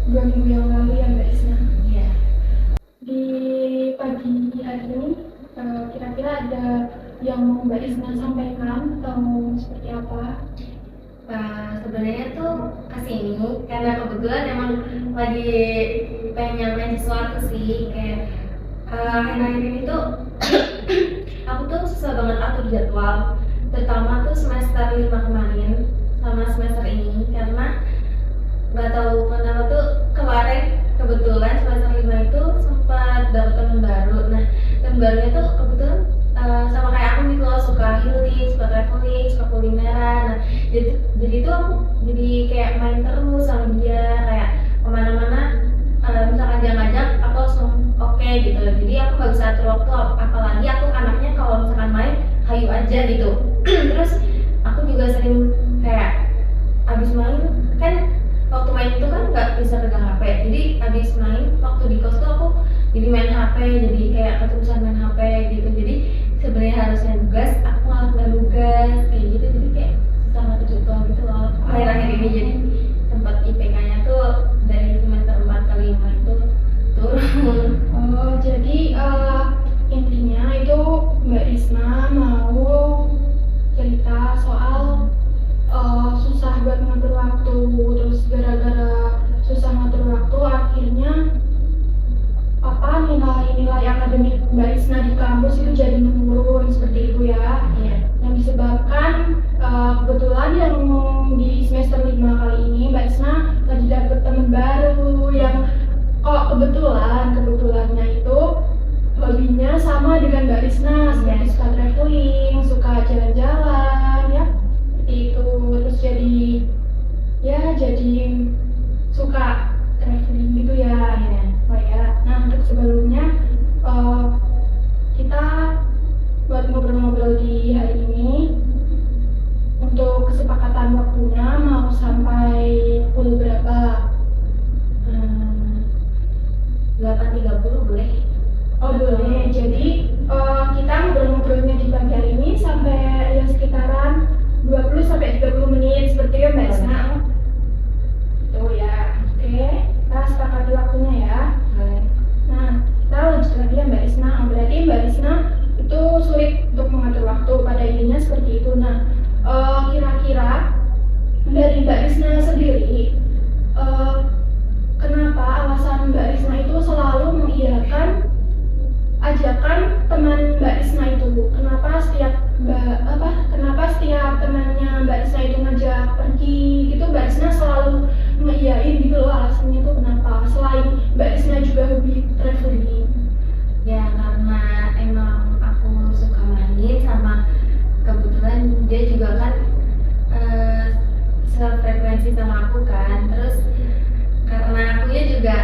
2 minggu yang lalu ya Mbak Isna. Iya. Di pagi hari ini kira-kira ada yang mau Mbak Isna sampaikan atau seperti apa? Sebenarnya tuh kesini karena kebetulan emang lagi pengen nyampein sesuatu sih, kayak akhir-akhir ini tuh aku tuh susah banget atur jadwal, terutama tuh semester 5 kemarin sama semester ini, karena nggak tahu kenapa tuh kemarin kebetulan semester 5 itu sempat dapet teman baru. Nah, teman barunya tuh kebetulan sama kayak aku gitu loh, suka healing, suka traveling, suka kulineran. Nah, jadi tuh aku jadi kayak main terus sama dia, kayak kemana-mana misalkan dia ngajak aku langsung oke gitu. Jadi aku nggak bisa atur waktu, apalagi aku anaknya kalau misalkan main hayu aja gitu. Terus aku juga sering kayak abis main kan, waktu main itu kan nggak bisa pegang HP, jadi abis main waktu di kos tuh aku jadi main HP, jadi kayak keterusan main HP gitu. Jadi sebenarnya harusnya nugas, aku malah nggak nugas kayak gitu, jadi kayak susah ngatur jadwal gitu loh akhir-akhir ini. Jadi sempat IPK-nya tuh dari semester 4 ke 5 itu turun. Oh, jadi intinya itu Mbak Isna mau cerita soal susah buat ngatur waktu, terus gara-gara susah ngatur waktu akhirnya nilai akademik Mbak Isna di kampus itu jadi menurun seperti itu ya. Iya. Yang disebabkan kebetulan yang di semester 5 kali ini Mbak Isna lagi dapet teman baru yang kebetulannya itu hobinya sama dengan Mbak Isna, seperti suka traveling, suka jalan-jalan ya, seperti itu. Terus jadi suka traveling gitu ya. Oh ya. Nah, untuk sebelumnya kita buat ngobrol-ngobrol di hari ini, untuk kesepakatan waktunya mau sampai pukul berapa? 8.30 boleh? Oh boleh, jadi kita ngobrol-ngobrolnya di pagi hari ini sampai ya sekitaran 20-30 menit seperti itu Mbak Isna. Itu ya, oke, kita sepakati waktunya ya. Nah, kita lanjut lagi ya Mbak Isna. Berarti Mbak Isna itu sulit untuk mengatur waktu, pada intinya seperti itu. Nah, kira-kira dari Mbak Isna sendiri, kenapa alasan Mbak Isna itu selalu mengiyakan ajakan teman Mbak Isna itu? Kenapa setiap temannya Mbak Isna itu ngajak pergi gitu, Mbak Isna selalu ngeiyain gitu loh? Alasannya itu kenapa? Selain Mbak Isna juga hobi traveling. Ya karena emang aku suka main, sama kebetulan dia juga kan sefrekuensi sama aku kan. Terus karena akunya juga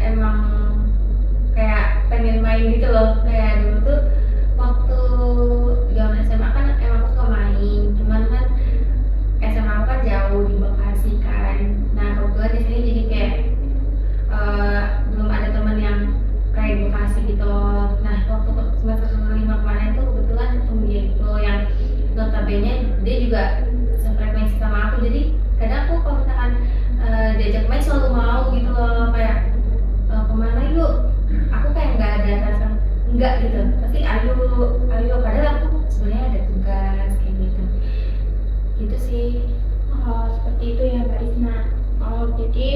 emang kayak pengen main gitu loh. Kayak dulu tuh waktu zaman SMA kan emang aku suka main, cuman kan SMA aku kan jauh di Bekasi kan. Nah kebetulan di sini jadi kayak belum ada teman yang kayak di Bekasi gitu. Nah waktu semester 5 kemarin tuh kebetulan ketemu dia gitu, yang notabene dia juga sefrekuensi sama aku. Jadi kadang aku kalau misalkan diajak main selalu mau gitu loh, kayak kemana yuk, aku kayak nggak ada rasa enggak gitu, pasti ayo padahal aku sebenarnya ada tugas kayak gitu sih. Oh, seperti itu ya Mbak Isna. Oh, jadi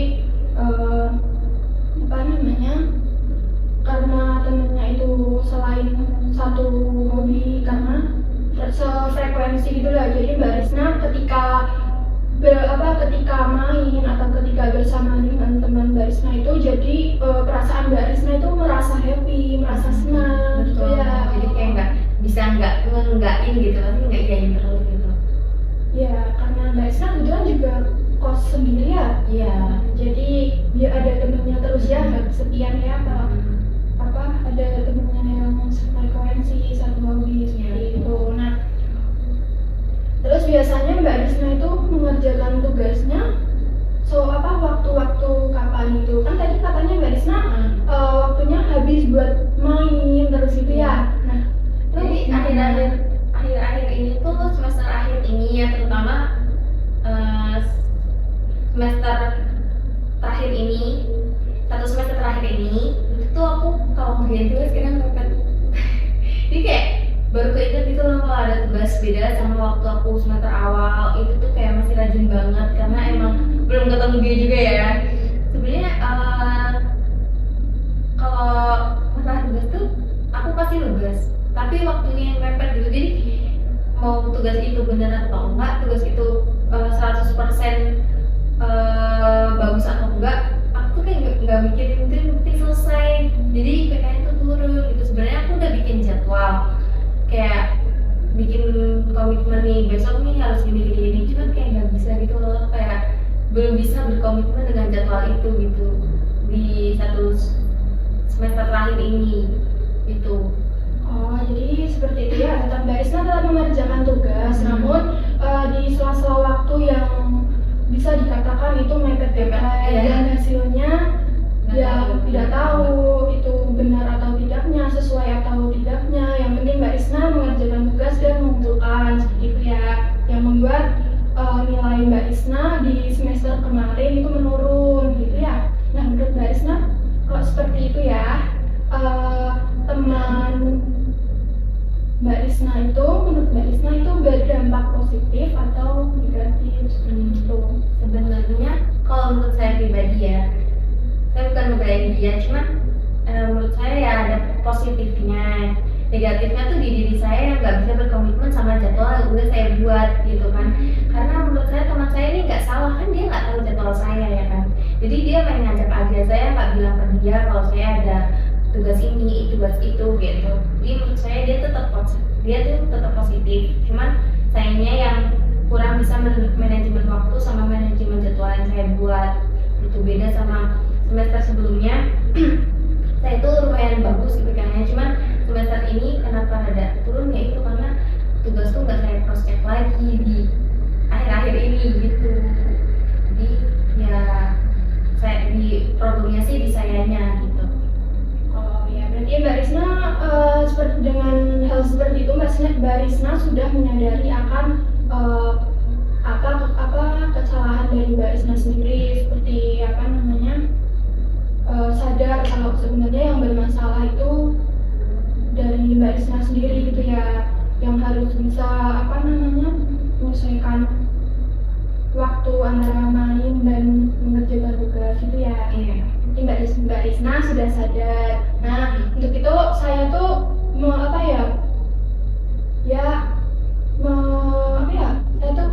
karena temennya itu selain satu hobi, karena sefrekuensi gitu lah. Jadi Mbak Isna ketika main atau ketika bersama dengan teman Mbak Isna itu, jadi perasaan Mbak Isna itu merasa happy, merasa senang gitu ya. Jadi kayak nggak bisa ngeenggakin gitu, pasti nggak iyain terus gitu. Ya, karena Mbak Isna kebetulan juga kos sendiri ya. Iya. Jadi biar ada temennya terus ya, nggak kesepian ya. Ada temennya yang sefrekuensi, satu hobi seperti itu. Nah, terus biasanya Mbak Isna itu mengerjakan tugasnya waktu-waktu kapan itu? Kan tadi katanya Mbak Isna waktunya habis buat main terus itu ya. Nah, jadi akhir-akhir ini tuh semester akhir ini ya, terutama semester terakhir ini, satu semester terakhir ini itu tuh aku kalau ngerjain tugas kadang mepet. Jadi kayak baru keinget gitu loh kalau ada tugas beda sama waktu aku semester awal. Itu tuh kayak masih rajin banget karena emang belum ketemu dia juga ya. Sebenarnya kalau masalah tugas tuh aku pasti nugas, tapi waktunya yang mepet gitu. Jadi mau tugas itu benar atau enggak, tugas itu 100% bagus atau enggak, aku tuh kayak nggak mikirin itu, yang penting selesai. Jadi PKN tuh turun gitu. Sebenarnya aku udah bikin jadwal, kayak bikin komitmen nih besok nih harus gini, cuman kayak nggak bisa gitu loh, kayak belum bisa berkomitmen dengan jadwal itu gitu di satu semester terakhir ini gitu. Oh, jadi seperti itu ya. Mbak Risna telah mengerjakan tugas, namun di sela-sela waktu yang bisa dikatakan itu mepet deadline, dan hasilnya ya tidak tahu itu benar atau tidaknya, sesuai atau tidaknya. Yang penting Mbak Risna mengerjakan tugas dan mengumpulkan, seperti itu ya, yang membuat nilai Mbak Risna di semester kemarin itu menurun gitu ya. Nah, menurut Mbak Risna kalau seperti itu ya, teman Mbak Risna itu, menurut Mbak Risna itu berdampak positif atau negatif? Sebenarnya kalau menurut saya pribadi ya, saya bukan ngebelain dia, cuman menurut saya ya ada positifnya. Negatifnya tuh di diri saya yang nggak bisa berkomitmen sama jadwal yang udah saya buat gitu kan. Karena menurut saya teman saya ini nggak salah, kan dia nggak tahu jadwal saya ya kan. Jadi dia main ngajak aja, saya nggak bilang ke dia kalau saya ada tugas ini, tugas itu gitu. Jadi menurut saya dia tetap positif. Cuman sayangnya yang kurang bisa manajemen waktu sama manajemen jadwal yang saya buat. Itu beda sama semester sebelumnya. Saya itu lumayan bagus IPK-nya, cuman semester ini kenapa ada turun ya itu karena tugas tuh nggak saya cross check lagi di akhir-akhir ini gitu. Jadi ya saya di problemnya sih di sayanya gitu. Oh ya, berarti Mbak Risna seperti dengan hal seperti itu Mbak Risna sudah menyadari akan apa kesalahan dari Mbak Risna sendiri, seperti apa namanya, sadar kalau sebenarnya yang bermasalah itu dari Mbak Risna sendiri gitu ya, yang harus bisa apa namanya menyesuaikan waktu antara main dan mengerjakan tugas itu ya. Iya. Mbak Risna sudah sadar. Nah, untuk itu saya tuh saya tuh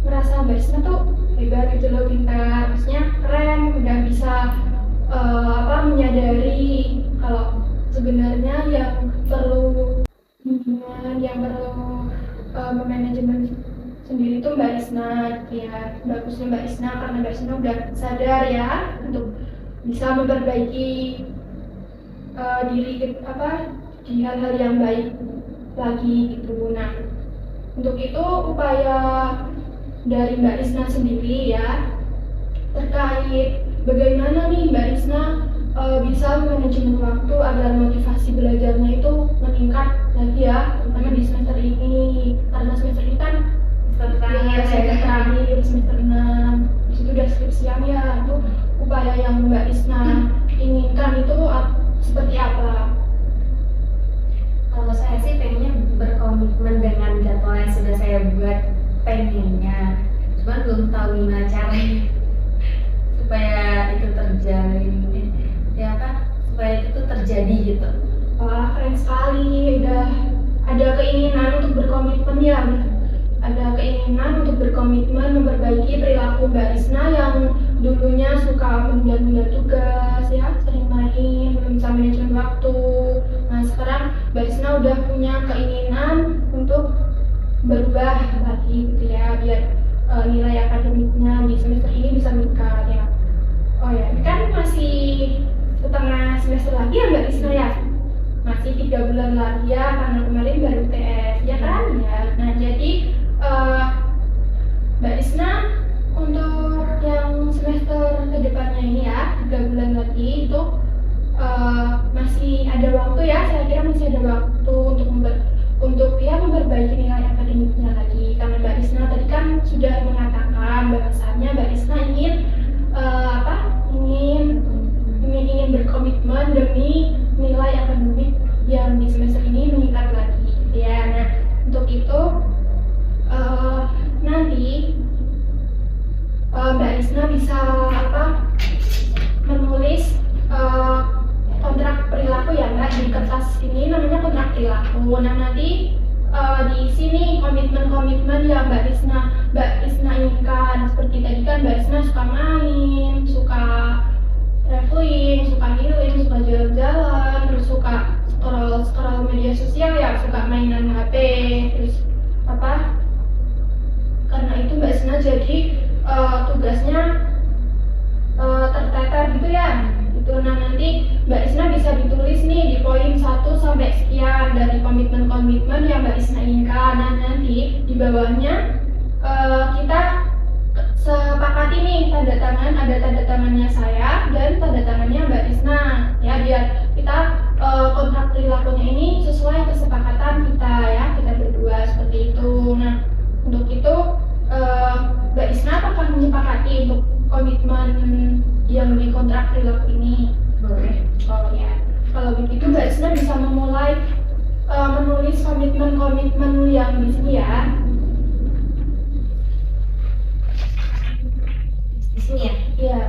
merasa Mbak Risna tuh hebat gitu loh, pintar, maksudnya keren, udah bisa menyadari kalau sebenarnya yang perlu memanajemen sendiri itu Mbak Risna ya. Bagusnya Mbak Risna karena Mbak Risna udah sadar ya untuk bisa memperbaiki diri di hal-hal yang baik lagi gitu. Nah, untuk itu upaya dari Mbak Risna sendiri ya terkait bagaimana nih Mbak Risna bisa manajemen waktu agar motivasi belajarnya itu meningkat lagi ya, terutama di semester ini, karena semester ini kan terakhir semester 6, itu udah skripsian ya. Itu upaya yang Mbak Risna inginkan itu seperti apa? Kalau saya sih pengennya berkomitmen dengan jadwal yang sudah saya buat, pengennya, cuman belum tahu gimana caranya supaya itu terjalin supaya itu tuh terjadi gitu. Wah, keren sekali, udah ada keinginan untuk berkomitmen ya, ada keinginan untuk berkomitmen memperbaiki perilaku Mbak Risna yang dulunya suka menunda-nunda tugas ya, sering main, belum bisa manajemen waktu. Nah, sekarang Mbak Risna udah punya keinginan untuk berubah lagi gitu ya, biar nilai akademiknya di semester ini bisa meningkat ya. Oh ya, ini kan masih setengah semester lagi ya Mbak Risna ya, masih 3 bulan lagi ya, karena kemarin baru TS ya kan ya. Nah, jadi Mbak Risna untuk yang semester kedepannya ini ya, 3 bulan lagi itu masih ada waktu ya, saya kira masih ada waktu untuk memperbaiki nilai akademiknya lagi, karena Mbak Risna tadi kan sudah mengatakan bahwasannya Mbak Risna ingin perilaku. Nah nanti di sini komitmen-komitmen yang Mbak Risna inginkan, seperti tadi kan Mbak Risna suka main, suka traveling, suka healing, suka jalan-jalan, terus suka scroll media sosial ya, suka mainan HP, terus apa? Karena itu Mbak Risna jadi tugasnya terteter gitu ya. Nah nanti Mbak Risna bisa ditulis nih di poin 1 sampai sekian dari komitmen-komitmen yang Mbak Risna inginkan. Nah nanti di bawahnya kita sepakati nih tanda tangan, ada tanda tangannya saya dan tanda tangannya Mbak Risna ya, biar kita kontrak perilakunya ini sesuai kesepakatan kita ya, kita berdua seperti itu. Nah untuk itu Mbak Risna apakah menyepakati untuk komitmen yang di kontrak perilaku ini? Boleh. Oh ya, kalau begitu Mbak Risna bisa memulai menulis komitmen-komitmen yang di sini ya. Di sini ya? Iya.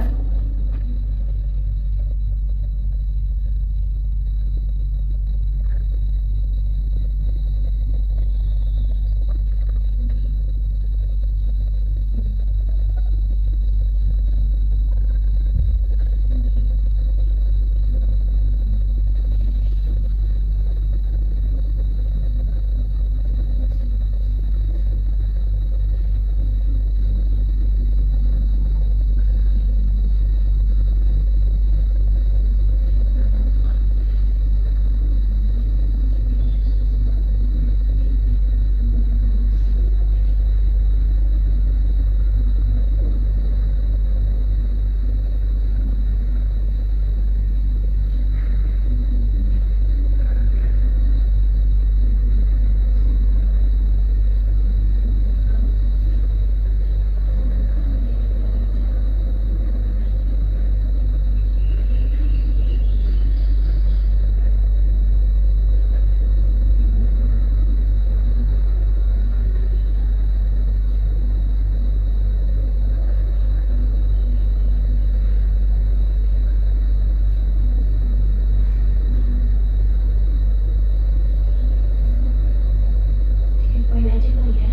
Poin aja kali ya.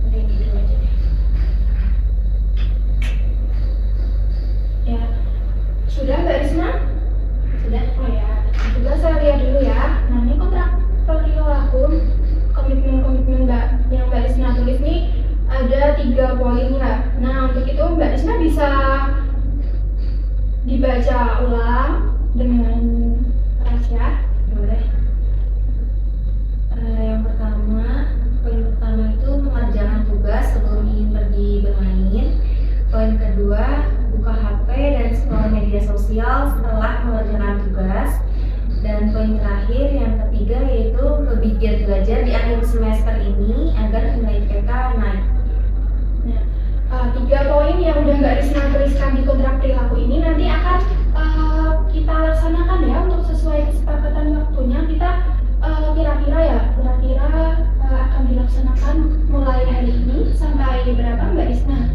Udah ini dulu aja deh. Ya, sudah Mbak Risna? Sudah? Oh ya, sudah, saya lihat dulu ya. Nah ini kontrak perilaku komitmen-komitmen yang Mbak Risna tulis nih ada 3 poin ya. Nah untuk itu Mbak Risna bisa dibaca ulang dengan keras ya. Boleh. Yang pertama, poin pertama itu mengerjakan tugas sebelum ingin pergi bermain. Poin kedua, buka HP dan scroll media sosial setelah mengerjakan tugas. Dan poin terakhir yang ketiga yaitu lebih giat belajar di akhir semester ini agar nilai IPK naik. Nah, 3 poin yang udah Mbak Risna tuliskan di kontrak perilaku ini nanti akan kita laksanakan ya, untuk sesuai kesepakatan waktunya. Kita kira-kira akan dilaksanakan mulai hari ini sampai berapa Mbak Risna?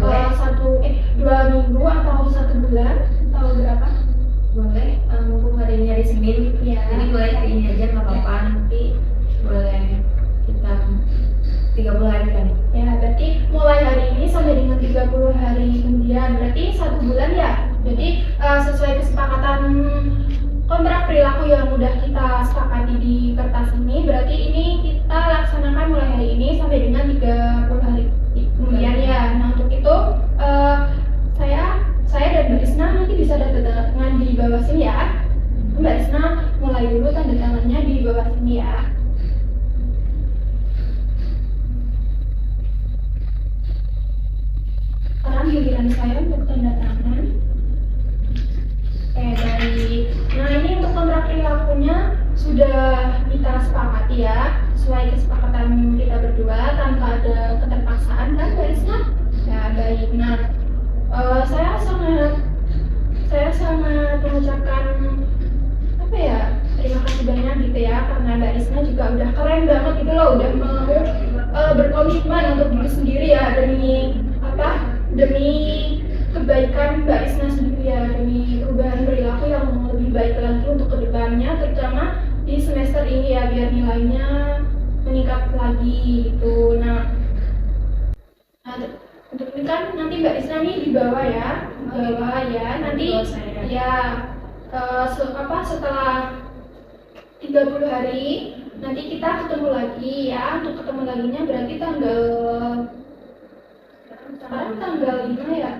2 minggu atau 1 bulan atau berapa? Boleh, mumpung hari ini hari Senin Ya. jadi boleh hari ini aja nggak apa-apa, nanti boleh kita 30 hari kan. Ya, berarti mulai hari ini sampai dengan 30 hari kemudian, berarti 1 bulan ya. Jadi sesuai kesepakatan kontrak perilaku yang udah kita sepakati di kertas ini, berarti ini kita laksanakan mulai hari ini sampai dengan 30 hari kemudian ya. Nah untuk itu saya dan Mbak Risna nanti bisa tanda tangan di bawah sini ya. Mbak Risna mulai dulu tanda tangannya di bawah sini ya. Sekarang giliran saya untuk tanda tangan. Nah ini untuk kontrak perilakunya sudah kita sepakati ya, sesuai kesepakatan kita berdua tanpa ada keterpaksaan kan Mbak Risna? Ya baik. Nah saya sangat mengucapkan terima kasih banyak gitu ya, karena Mbak Risna juga udah keren banget gitu loh, udah mau berkomitmen untuk diri sendiri ya, demi kebaikan Mbak Risna sendiri ya, demi perubahan perilaku yang lebih baik lagi untuk kedepannya, terutama di semester lagi gitu. Nah, untuk ini kan nanti Mbak Risna nih di bawah ya, nanti ya setelah 30 hari nanti kita ketemu lagi ya. Untuk ketemu laginya berarti sekarang tanggal 5 ya?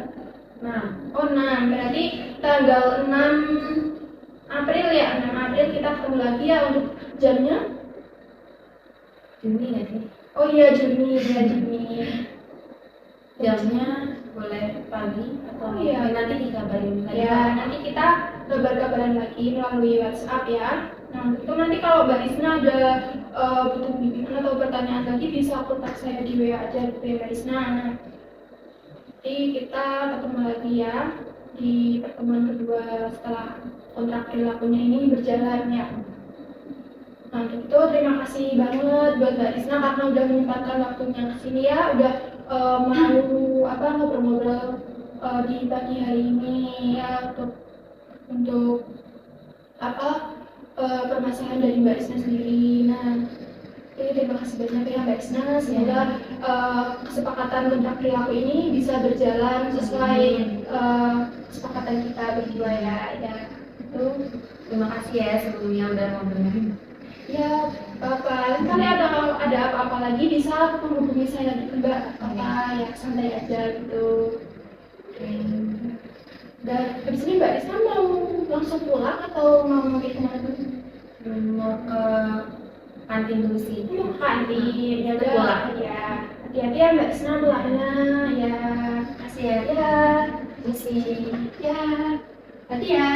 6. Oh 6, berarti tanggal 6 April ya, 6 April kita ketemu lagi ya. Untuk jamnya? Juni nggak sih? Oh iya Juni, ya Juni. Jamnya boleh pagi atau iya. nanti dikabarin lagi. Ya, nanti kita kabar-kabaran lagi melalui WhatsApp ya. Nah, itu nanti kalau Mbak Risna ada butuh bimbingan atau pertanyaan lagi bisa kontak saya di WA aja gitu ya Mbak Risna. Nah, nanti kita ketemu lagi ya di pertemuan kedua setelah kontrak perilakunya ini berjalan ya. Nah, untuk itu terima kasih banget buat Mbak Risna karena udah menyempatkan waktunya ke sini ya, udah mau ngobrol-ngobrol di pagi hari ini ya untuk permasalahan dari Mbak Risna sendiri. Nah, terima kasih banyak ya Mbak Risna. Semoga kesepakatan kontrak perilaku ini bisa berjalan sesuai kesepakatan kita berdua ya. Ya, itu. Terima kasih ya sebelumnya udah ngobrolin. Ya, Bapak, kalau ada apa-apa lagi bisa menghubungi saya gitu Mbak. Ya santai aja gitu. Dan habis ini Mbak Risna mau langsung pulang atau mau mampir kemana dulu? Mau ke kantin dulu sih. Mau ke kantin, ya udah. Pulang. Ya, hati-hati ya Mbak Risna pulangnya. Ya, Makasih ya. ya, Misi. ya, hati ya.